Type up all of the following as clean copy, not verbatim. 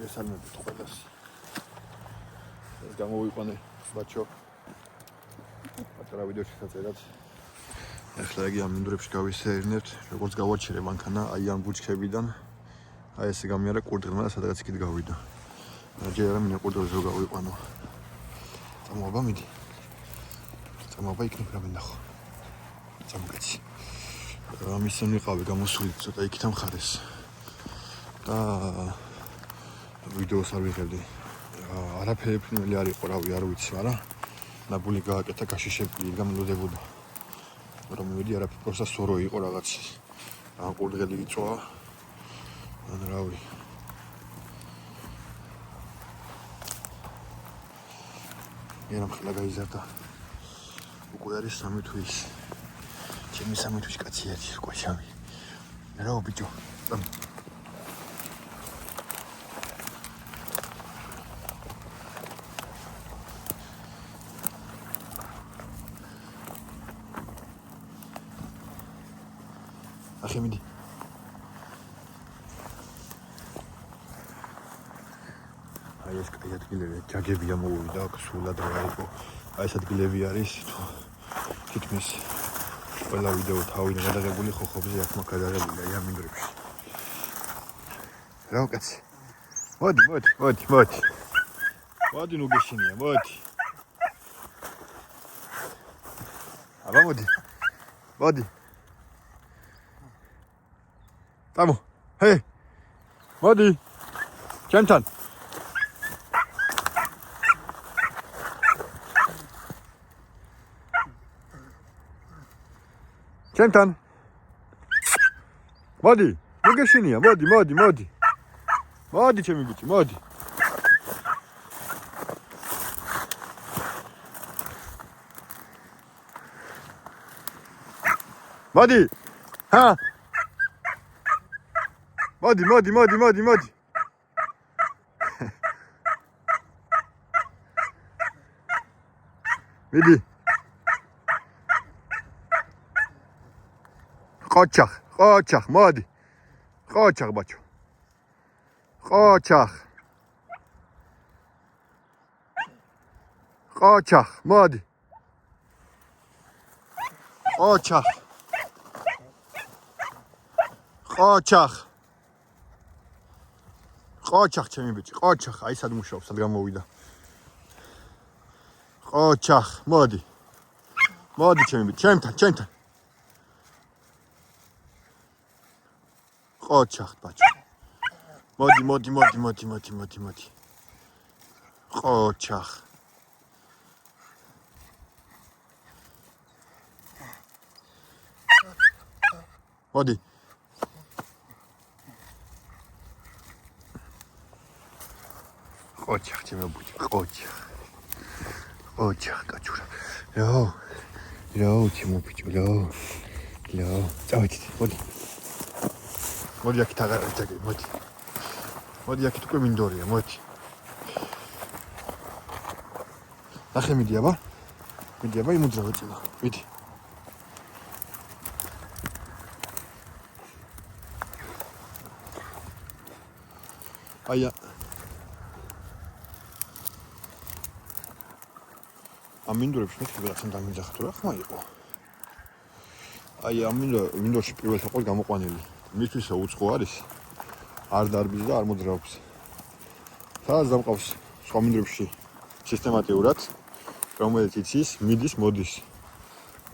მოგესალმებით ყველას. ეს გამოვიყვანე ბაჩო. პატარა ვიდეოში დაწერათ. ახლა იგი ამ მინდვრებში გავისეირნებთ, როგორც გავაჩერე მანქანა, აი ამ ბუჩქებიდან. აი ესე გამიარა კურდღმა და სადღაც იქით გავიდა. ჯერ არა მინდა კურდღებს რო გავიყვანო. წამოაბა მიდი. წამოაბა იქნებ რა მინდახო. წამოგეცი. ამისენ ვიყავი გამოსული ცოტა იქით ამხარეს. და ვიდეოს არ ვიღებდი. არაფერი ფინალი არ იყო, რავი, არ ვიცი, მაგრამ ნაბული გააკეთა გაშიშებული, გამლოდებოდა. რომ მივედი არაფერი, პროსტა სორო იყო რაღაც. ამ კურდღელი იწვა. ან რავი. ერამ ხლა გაიზარდა. უკვე არის 3 თვის. ჩემი 3 თვის კაცი არის, ყოშავი. რა ბიჭო. ახე მიდი. აი ეს კაი ადგილები, ჯაგები ამოვიდა, აქ სულად რა იყო. აი ეს ადგილები არის თითქმის ყველა ვიდეო თავიდან გადაღებული ხოხობზე აქ მაგადაღებული აი ამ მინდვრებში. რა კაცი. მოდი. მოდი ნუ გეშინია, მოდი. აბა მოდი. Tamo, hey, მოდი, ჩემთან. ჩემთან. მოდი, ნუ გეშინია, მოდი. მოდი ჩემი ბიჭი, მოდი. მოდი. ჰა მოდი. მიდი. ყოჩახ, მოდი. ყოჩახ ბაჩო. ყოჩახ, მოდი. ყოჩახ ჩემი ბიჭი, ყოჩახ, აი სად მუშაობს, სად გამოვიდა. ყოჩახ, მოდი. მოდი ჩემი ბიჭი, ჩემთან. ყოჩახ ბაჭო. მოდი. ყოჩახ. მოდი. ყოჩახ ჩემი ბიჭი, ყოჩახ კაჩურა. რა ჩემი ბიჭი, რა. წავედი, მოდი. მოდი აქ თაღარაჯაგე, მოდი. მოდი აქ უკვე მინდორია, მოდი. ახე მიდი აბა იმუძრავე წინა, მიდი. აი ამ მინდვრებში მეთქი რაღაცა დამიძახა თუ რა ხმა იყო. აი ამ მინდვრში პირველ საყოველთაოდ გამოყვანილი. მისთვისა უცხო არის. არ დარბის და არ მოძრაობს. სადაც დამყავს სხვა მინდვრებში სისტემატიურად, რომელიც იცის, მიდის, მოდის.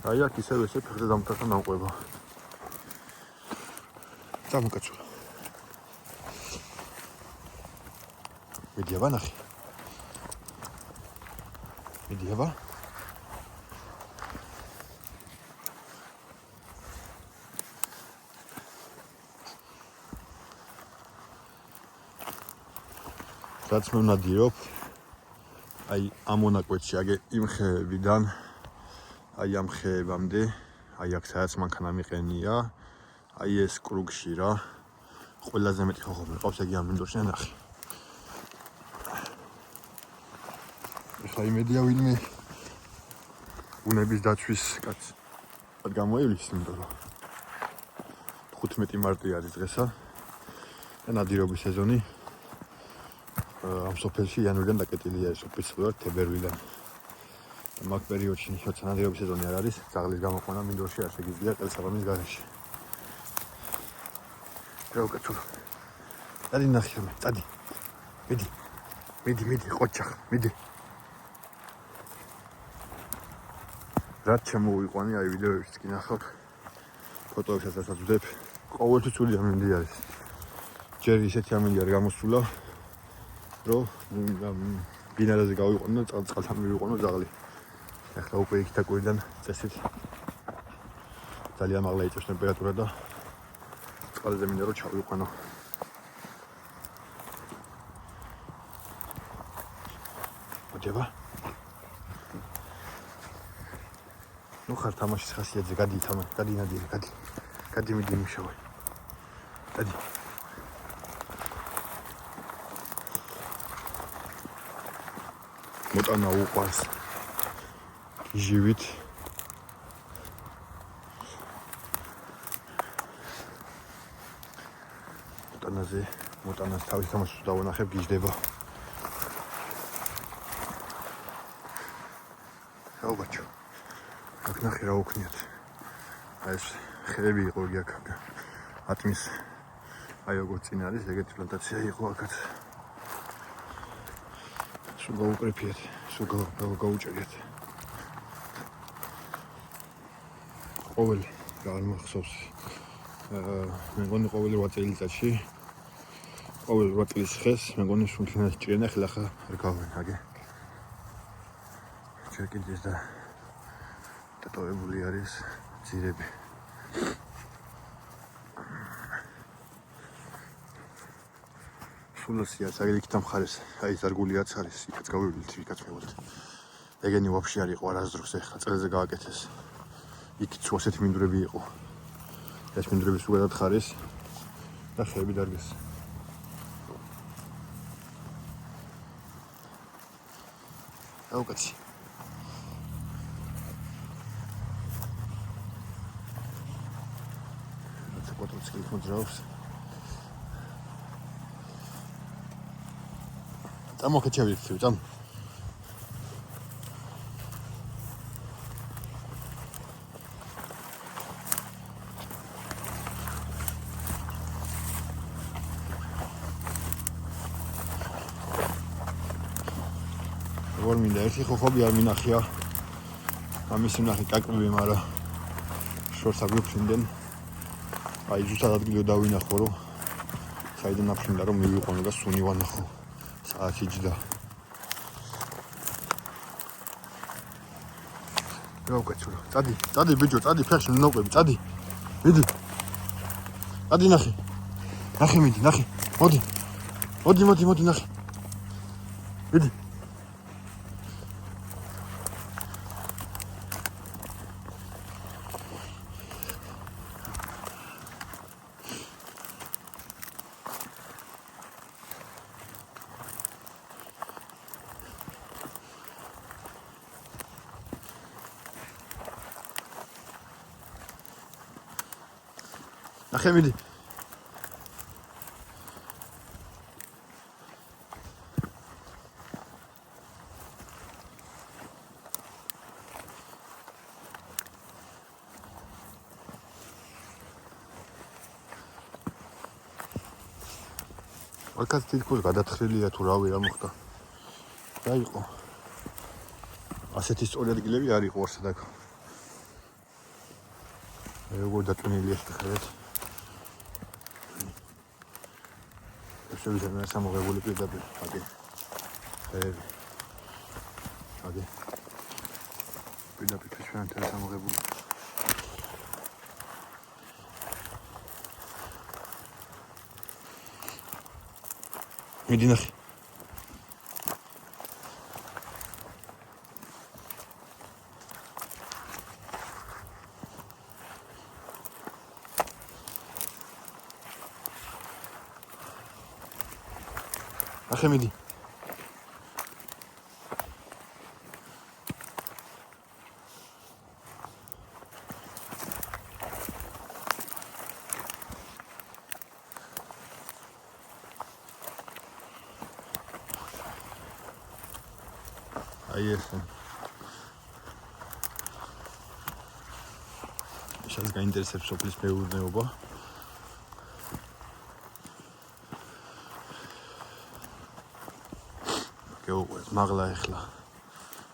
აი აქ ისევ ესე ფეხზე დამტართან დამყვება. წამოკაცურა. მიდი აბა ნახე. რაც მე ვნადირობ, აი ამ მონაკვეთში, იმ ხეებიდან, აი ამ ხეებამდე, აი აქ სადაც მანქანა მიყენია, აი ეს კრუგში რა, ყველაზე მეტი ხოხობი ყავს ეგ ამ მინდვრში ნახე. ეხლა იმედია ვინმე ბუნების დაცვის კაციად გამოივლის, იმიტომ რომ 15 მარტი არის დღესა და ნადირობის სეზონი ამ სოფელში იანვრიდან დაკეტილია ეს ოფიციალურად თებერვლიდან. მაგ პერიოდში როცა ნადირობის სეზონი არ არის, ძაღლის გამოყვანა მინდორში არ შეგიძლია ყელსაბამის გარეშე. რა უკეთო? დადი ნახე მე, დადი. მიდი, ყოჩახ, მიდი. რაც შემოვიყვანი, აი ვიდეოებიც კი ნახავთ. ფოტოებსაც რასაც ვდებ, ყოველთვის სული ამინდი არის. ჯერ ისეთი ამინდი არ გამოსულა, რომ ბინარაზე გავიყვანო და წყალთან მივიყვანო ძაღლი. ახლა უკვე იქ დაკვირიდან წესით ძალიან მაღლა იწევს ტემპერატურა და წყალზე მინდა რომ ჩავიყვანო. მოდება? ნუ ხარ თამაშის ხასიათზე, გადი ნადირი, გადი მიდი მუშაობ. გადი. მოტანა უყვარს. ჟივით. მოტანას თავის თამაშს დავანახებ, გიждდება. რაო ბაჩო. აქ ნახე რა უქნიათ. აი ეს ხეები იყო აქ. ატმის აი როგორ წინ არის, ეგეთი პლანტაცია იყო აქაც. სულ გაუკრეფიათ, სულ გაუჭერიათ. ყოველ რა არ მახსოვს. მე მგონი ყოველ 8 წელიწადში ყოველ 8 წლის ხეს მე მგონი სულთინას ჭრიან, ახლა არ გავენ, აგე. ჯერ კიდეც და დატოვებული არის ძირები. სულოსია საგერიქით ამხარეს, აი ზარგულიაც არის, იქაც გავივლით, იქაც მივდით. ეგენი ვაფშე არ იყო არასდროს, ახლა წელზე გააკეთეს. იქით ასეთი მინდვრები იყო. ეს მინდვრები სულ გადათხარეს და ხეები დარგეს. აუკაცი. რაც კვადრატი მოძრაობს. წამოქეჩევით, წამ. როგორ მინდა ერთი ხოხობი არ მინახია. ამისი ვნახე კაკრები, მაგრამ შორს აგვიფრინდნენ. აი ზუსტად ადგილი დავინახო, რომ საიდან აფრინდა რომ მივიყვანო და სუნი ვანახო. საათი ჯდა. რა უკეთო? წადი ბიჭო, წადი ფეხში ნოყვები, წადი. მიდი. წადი ნახე. მიდი, ნახე. მოდი ნახე. მიდი. ნახე მიდი. აქაც თითქოს გადათხრილია თუ რავი რა მოხდა. რა იყო? ასეთი სწორი ადგილები არ იყო არსად აქ. როგორ დაწუნილია შეხერეთ. შევიდა მე სამოღებული პირდაპირ, აგე. ხეები. აგე. პირდაპირ ჩვენთან სამოღებული. მიდი ნახე. ნახე მიდი. აი ესე. Შეიძლება გაინტერესებს სოფლის მეურნეობა. გეუყვეთ, მაღლა ეხლა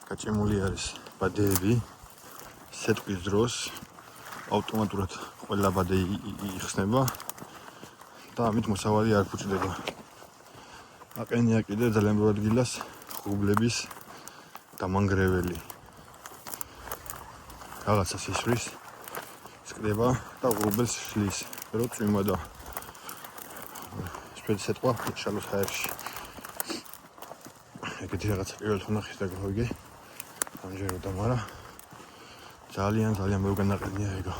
გაჭიმული არის ბადეები. სეტყვის დროს ავტომატურად ყველა ბადე იხსნება და ამით მოსავალი არ ფუჭდება. აყენია კიდე ძალიან ბევრ ადგილას ღრუბლების დამანგრეველი. რაღაცას ისვრის, სკდება და ღრუბელს შლის, რომ წვიმა და სეტყვა შალოს ჰაერში. ეგეთი რაღაცა პირველ ხნახის და გავიგე. ამჯეროდა, მაგრამ ძალიან ბევრი განაყენია ეგო.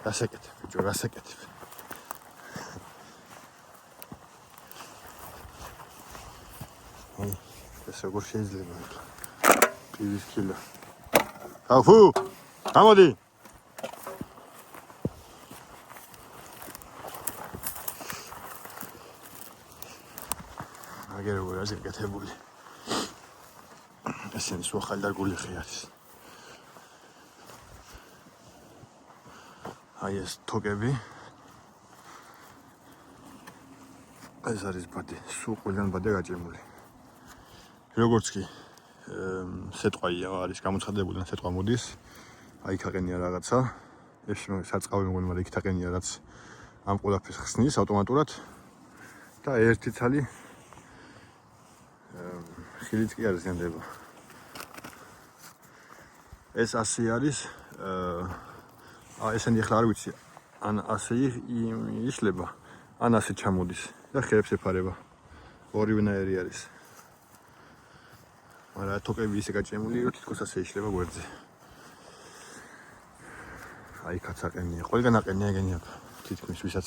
რასაკეთებ, ბიჭო, რასაკეთებ? ეს როგორ შეიძლება? პივის კილო. აჰუ! ამოდი! აგერ როგორ არის გაკეთებული? ესენი სულ ახალი დარგული ხე არის. აი ეს თოკები. ეს არის ბადე, სულ ყველგან ბადე გაჭიმული. როგორც კი სეტყვა არის გამოცხადებული და სეტყვა მოდის, აი ქაყენია რაღაცა. ეს საწყავი მგონი, მაგრამ იქ თაყენია რაც ამ ყველაფერს ხსნის ავტომატურად და ერთი ცალი ხილიც კი არ ზიანდება. ეს ასე არის ესენი ახლა არ ვიცი, ან ასე იშლება, ან ასე ჩამოდის და ხეებს ეფარება. ორივენაირი არის. მაგრამ თოკები ისე გაჭემული, რომ თითქოს ასე იშლება გვერდზე. აი კაცაყენია, ყველგან აყენია ეგენი აქ. თითქმის ვისაც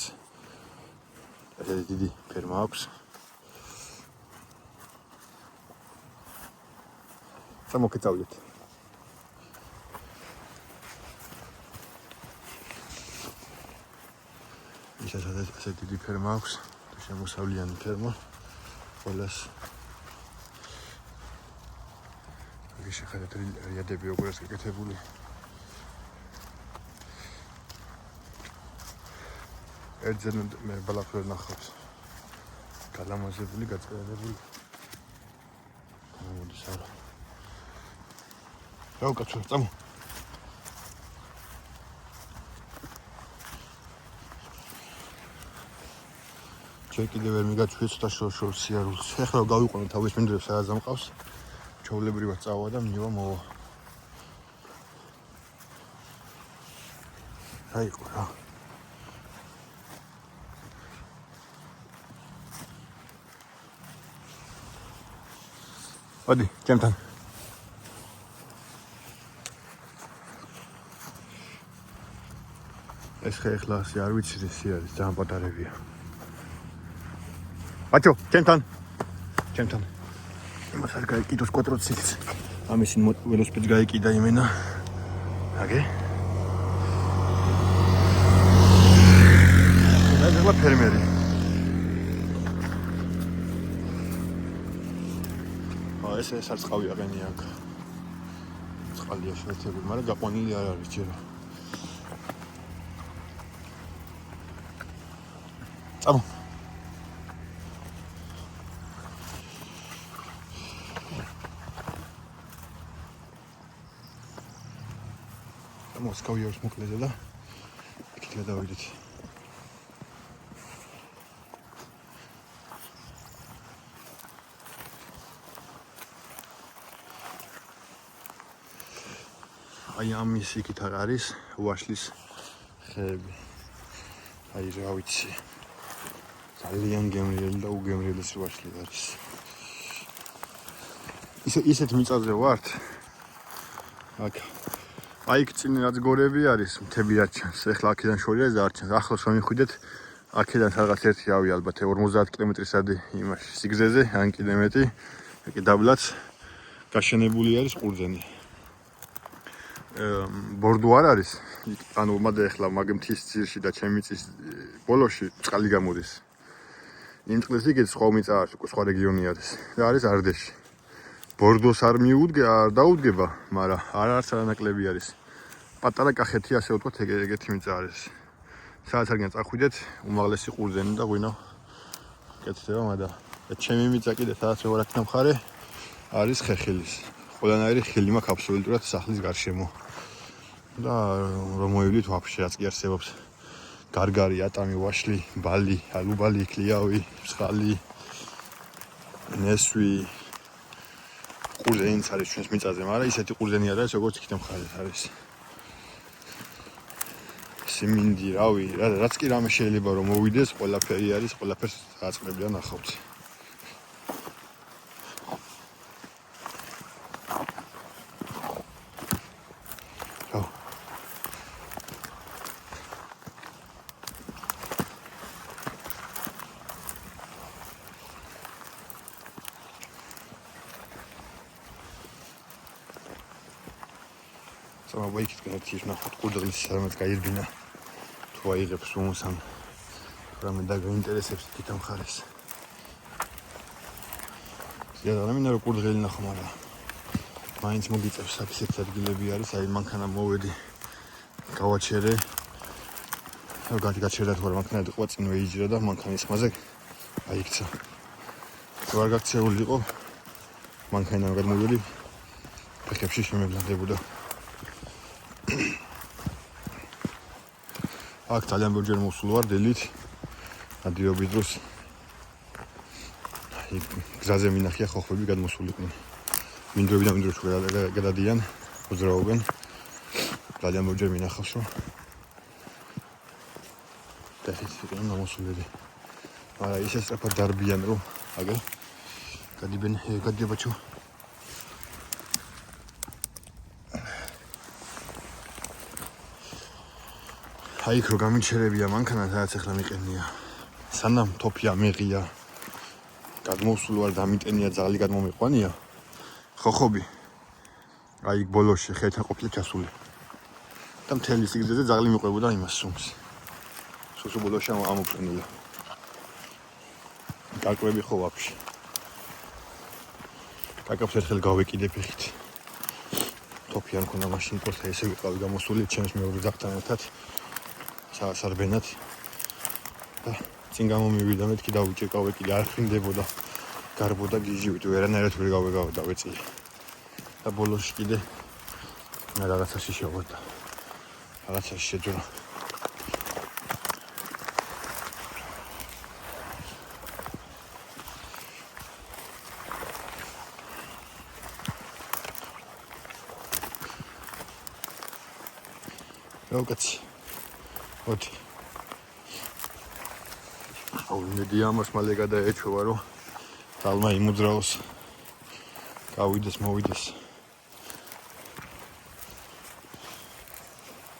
ესეთი დიდი ფერმა აქვს. სამოკეცავდეთ. ვისაც ესე დიდი ფერმა აქვს, შემოსავლიანი ფერმა, ყველას იგი შეხედეთ რიადები როგორ არის გაკეთებული. ერთზე მე ბალაფრად ნახავს. გალამაზებული, გაწყერებული. მოდის არა. რა უკაცო, წამო. კიდევ ვერ მიგაჩვია ცოტა შორს სიარულს. ეხლა გავიყვანო თავის მინდვრებს სადაც ამყავს. ჩაულებრივად წავა და მივა მოვა. რა იყო რა? მოდი, ჩემთან. ეს ხე ახლა ასე არ ვიცი ეს არის, ძალიან პატარებია. ბაჭო, ჩემთან. იმას არ გაიკიდოს კვადროციკლს. ამის ველოსიპედს გაიკიდა იმენა. აგე. ეს ახლა ფერმერი. ეს საწყავი აყენია აქ. წყალია შეერთებული, მაგრამ გაყვანილი არ არის ჯერ. წამო. მოსკოვი აქვს მოკლეზე და იქით გადავიდეთ. აი ამის იქით არის ვაშლის ხეები. აი რა ვიცი. ძალიან გემრიელი და უგემრიელი ვაშლი არის. ისეთ მიწაზე ვართ. აქ აი წინ რაც გორები არის, მთები არ ჩანს. ეხლა აქედან შორია და არ ჩანს. ახლოს რომ მიხვიდეთ, აქედან რაღაც ერთი ავი ალბათ 50 კმ/სთ იმაში სიგრძეზე, ან კიდე მეტი. ეკი დაბლაც გაშენებული არის ყურძენი. ბორდო არ არის. ანუ მადე ეხლა მაგ მთის ძირში და ჩემი მიწის ბოლოში წყალი გამოდის. იმ წყლის იგეთ სხვა მიწა არის, უკვე სხვა რეგიონი არის. და არის არდეში. ბორდოს არ დაუდგება, მაგრამ არც არანაკლები არის. პატარა კახეთი ასე ვთქვათ, ეგეთი მიწა არის. სადაც არგან წახვიდეთ, უმაღლესი ყურძენი და ღვინო კეთდება, მაგრამ ჩემი მიწა კიდე სადაც ვარ აქ მხარე არის ხეხილის. ყველანაირი ხილი მაქვს აბსოლუტურად სახლის გარშემო. და რომ მოივლით ვაფშე რაც კი არსებობს. გარგარი, ატამი, ვაშლი, ბალი, ალუბალი, კლიავი, მსხალი, ნესვი, ყურძენიც არის ჩვენს მიწაზე, მაგრამ ისეთი ყურძენი არ არის, როგორც იქით მხარეს არის. siminди, რავი, რაც კი რამე შეიძლება რომ მოვიდეს, ყველაფერი არის, ყველაფერს აწყდებიან ახავთ. Sama იქით განათი ნახოთ ყურძნის რამაც გაირბინა. თუ აიღებს უმსამ რამე დაგაინტერესებს იქით მხარეს. ზედა მინდა რომ ყურძნელი ნახო, მაგრამ მაინც მოგიწევს საფისეთ ადგილები არის, აი მანქანა მოვედი. გავაჩერე. გაჩერდა თუ არა მანქანა იყო წინვე იჯრა და მანქანის ხმაზე აიქცა. თუ არ გაქცეული იყო მანქანა გადმოვიდი. ფეხებში შემევლდებოდა. აქ ძალიან ბევრჯერ მოსულ ვარ დილით ადიობის დროს გზაზე მინახია ხოხბები გადმოსულიყვნენ მინდრები და მინდრებს გადადიან მოძრაობენ ძალიან ბევრჯერ მინახავს რომ დახით იყვნენ მოსულები მაგრამ ისე სწრაფად დარბიან რომ აგა გადიებაჩო აი რო გამიჩერებია მანქანა სადაც ახლა მიყენია სანამ თოფია მეღია გადმოსულ ვარ დამიტენია ძაღლი გადმომიყვანია ხოხობი აი ბოლოში ხეთა ყოფილი ჩასული და მთელი სიგრძეზე ძაღლი მიყვებოდა იმას სუმს სუსუ ბოლოში ამოფრენილა გაკვები ხო ვაფშე კაკაფს ერთხელ გავეკიდე ფეხით თოფიან ქონა მაშინ პორტა ესე ვიყავი გამოსული ჩემს მეორე ძაღლთან ერთად სარბენად და წინ გამომივიდა მეთქი დავუჭირკავე კიდე არ ხრინდებოდა გარბოდა გიჟივით ვერანაირად ვერ გავეწიე და ბოლოში კიდე რაღაცაში შევღოთ რაღაცაში შეძურა როკაცი ოთი აუდი ამას მალე გადაეჩვევა რომ ძალმა იმოძრაოს გავიდეს მოვიდეს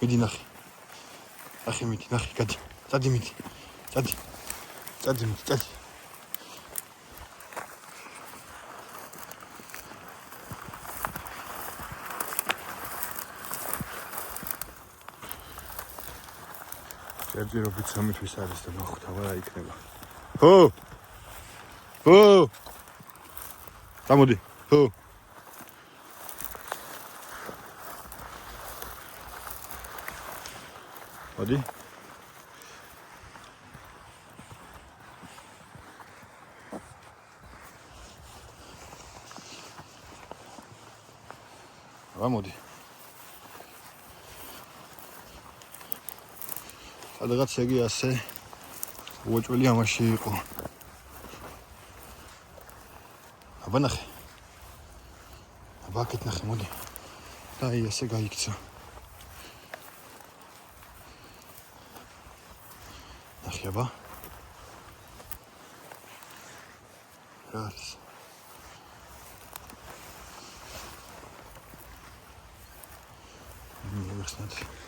მიდი ნახე მიდი ნახე გადი წადი მიდი წადი ჯერჯერობით სამთვის არის და ნახოთ აღარა იქნება. ხო. გამოდი. ხო. მოდი. გამოდი. სადღაც ეგი ასე უოჭველი ამაში იყო. აბა ნახე. აბა აქეთ ნახე მოდი. და აი ესე გაიქცა. ნახე აბა. რა არის? მოვიხსნათ.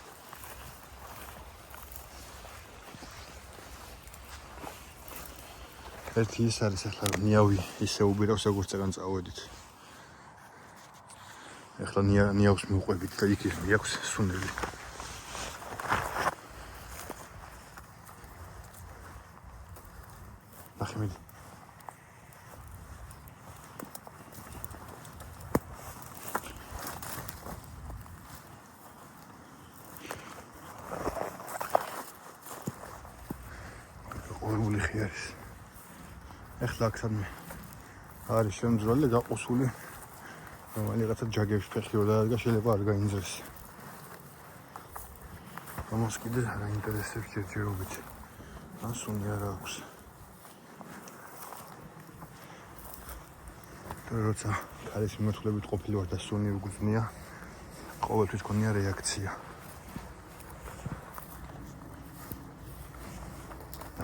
ერთი ის არის ახლა ნიავი ისე უბირავს როგორც წეგან წავედით. ახლა ნიავს მივყვებით და იქ აქვს სუნელი. ნახე მიდი. მოპოვებული ხი არის. ეხლა აქ სადმე არის შემძროლი და გაყოსული. რომელიღაცა ჯაგებში ფეხი რო დაადგა შეიძლება არ გაინძრეს. ამას კიდე არ აინტერესებს ჯერჯერობით. ან სუნი არ აქვს. როცა ქალის მიმართულებით ყოფილი ვარ და სუნი უგზნია, ყოველთვის გქონია რეაქცია.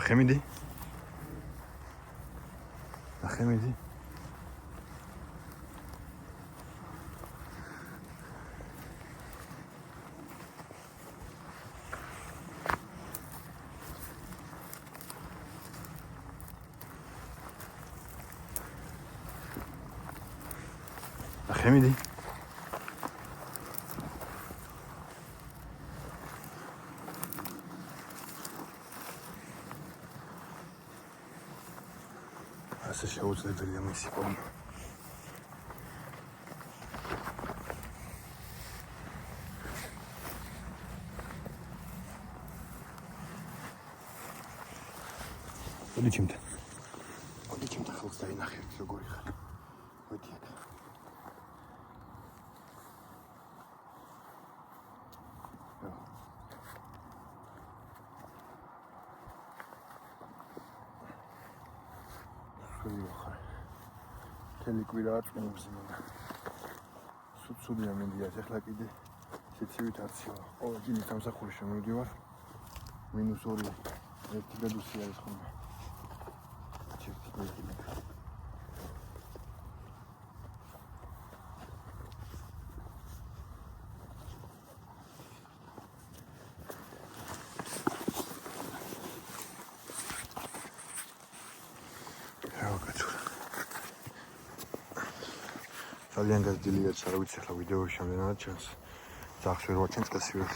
ნახე მიდი. ასე შეუძლებელია მისი პოვნა. მოდი ჩემთან ხელს დაინახე როგორი ხარ. მოდი აქ. თელი კვირაა წვიმებზე მოდა. სუცუდია მინდია, ეხლა კიდე სიცივით არციო. ყოველ დილით სამსახურში მივდივარ. -2 1 გრადუსი არის ხოლმე. ძალიან გაზრდილია, არ ვიცი ახლა ვიდეოში რამდენად ჩანს. ძახს ვერ ვაჩენს კასივად.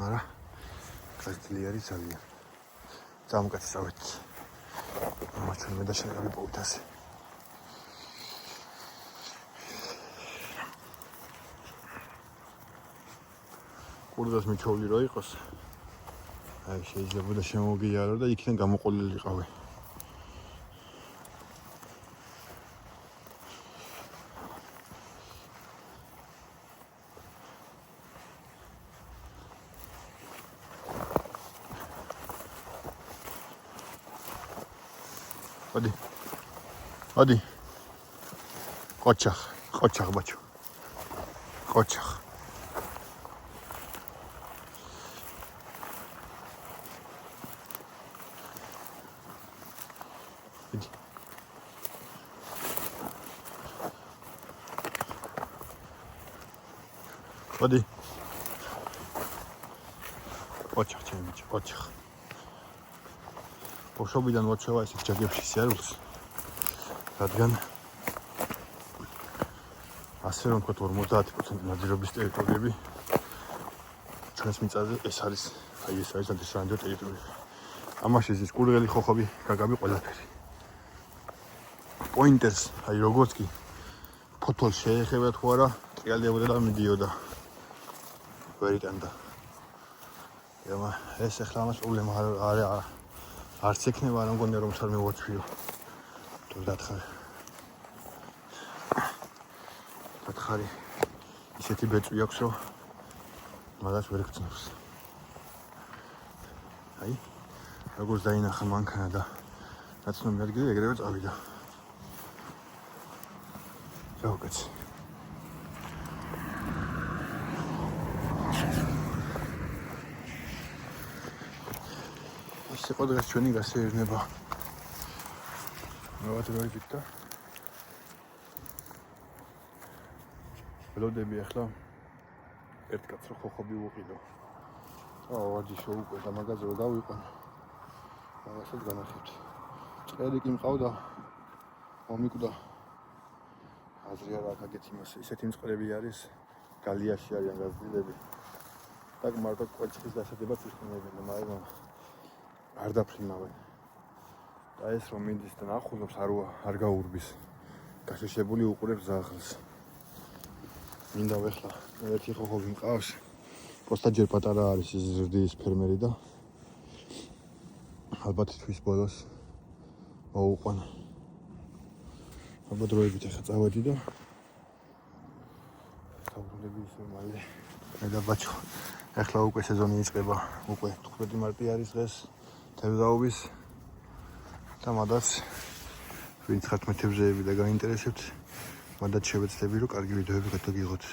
არა. გაზრდილი არის ძალიან. წამკაცავთ. ამაჩვენ მე და შენ გავიპოვით ასე. კურდას მიჩოვლი რო იყოს. აი შეიძლება და შემოგიარო და იქიდან გამოყოლილიყავი. Hadi. Qochaq bacho. Qochaq. Hadi. Qochaq ჩემი ბიჭო, qochaq. ბოშობიდან მოჩევა ისეთ ჯაგებში სიარულს. რადგან ასე რომ ვთქვათ 50% ნაძირობის ტერიტორიები ჩვენს მიწაზე ეს არის ანტისრანჯო ტერიტორია. ამაში ის კურღელი ხოხობი, გაგაბი ყველაფერი. პოინტერს, აი როგორც კი ფოთოლს შეეხება თუ არა, ტრიალდებოდა და მიდიოდა. ვერ იტანდა. ეს ახლა ამას პრობლემა არც ექნება, არ მგონია რომ არ მოვაჩვიო. დათხარი ისეთი ბეწვი აქვს რომ მაგას ვერ გწნობს. აი როგორც დაინახა მანქანა და ნაცნობი ადგილი ეგრევე წავიდა. გავუკეთე. ეს იყო დღეს ჩვენი გასეირნება. მოაწყობთ და ველოდები ახლა ერთ კაცს რო ხოხობი უყიდო. ვარჯიშო უკვე და მაგაზე რო დავიყვანო. მაგასაც განახებთ. წერი კი მყავდა. მომიკვდა. აზრი არ აქვს აგეთ იმას. ისეთი მწყრები არის. გალიაში არიან გაზრდილები. და მარტო კვერცხის დასადებაც იხმარებენ, მაგრამ არ დაფრინავენ. და ეს რომ მინდის და ნახულობს არ გაურბის. გაშეშებული უყურებს ზაღლს. მინდა ვეხლა ერთი ხოხობი მყავს. პოსტაჯერ პატარა არის ის ზრდის ფერმერი და ალბათ თვის ბოლოს მოუყვან. ალბათ დროებით ახლა წავედი და თავბრუნები ისე მალე. და ბაჭო, ახლა უკვე სეზონი იწყება, უკვე 15 მარტი არის დღეს, თევზაობის და მადაც ვინც ხართ მე თევზები და გაინტერესებთ, მადაც შევეცდები რომ კარგი ვიდეოები გადაგიღოთ.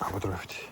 აბა დროებით.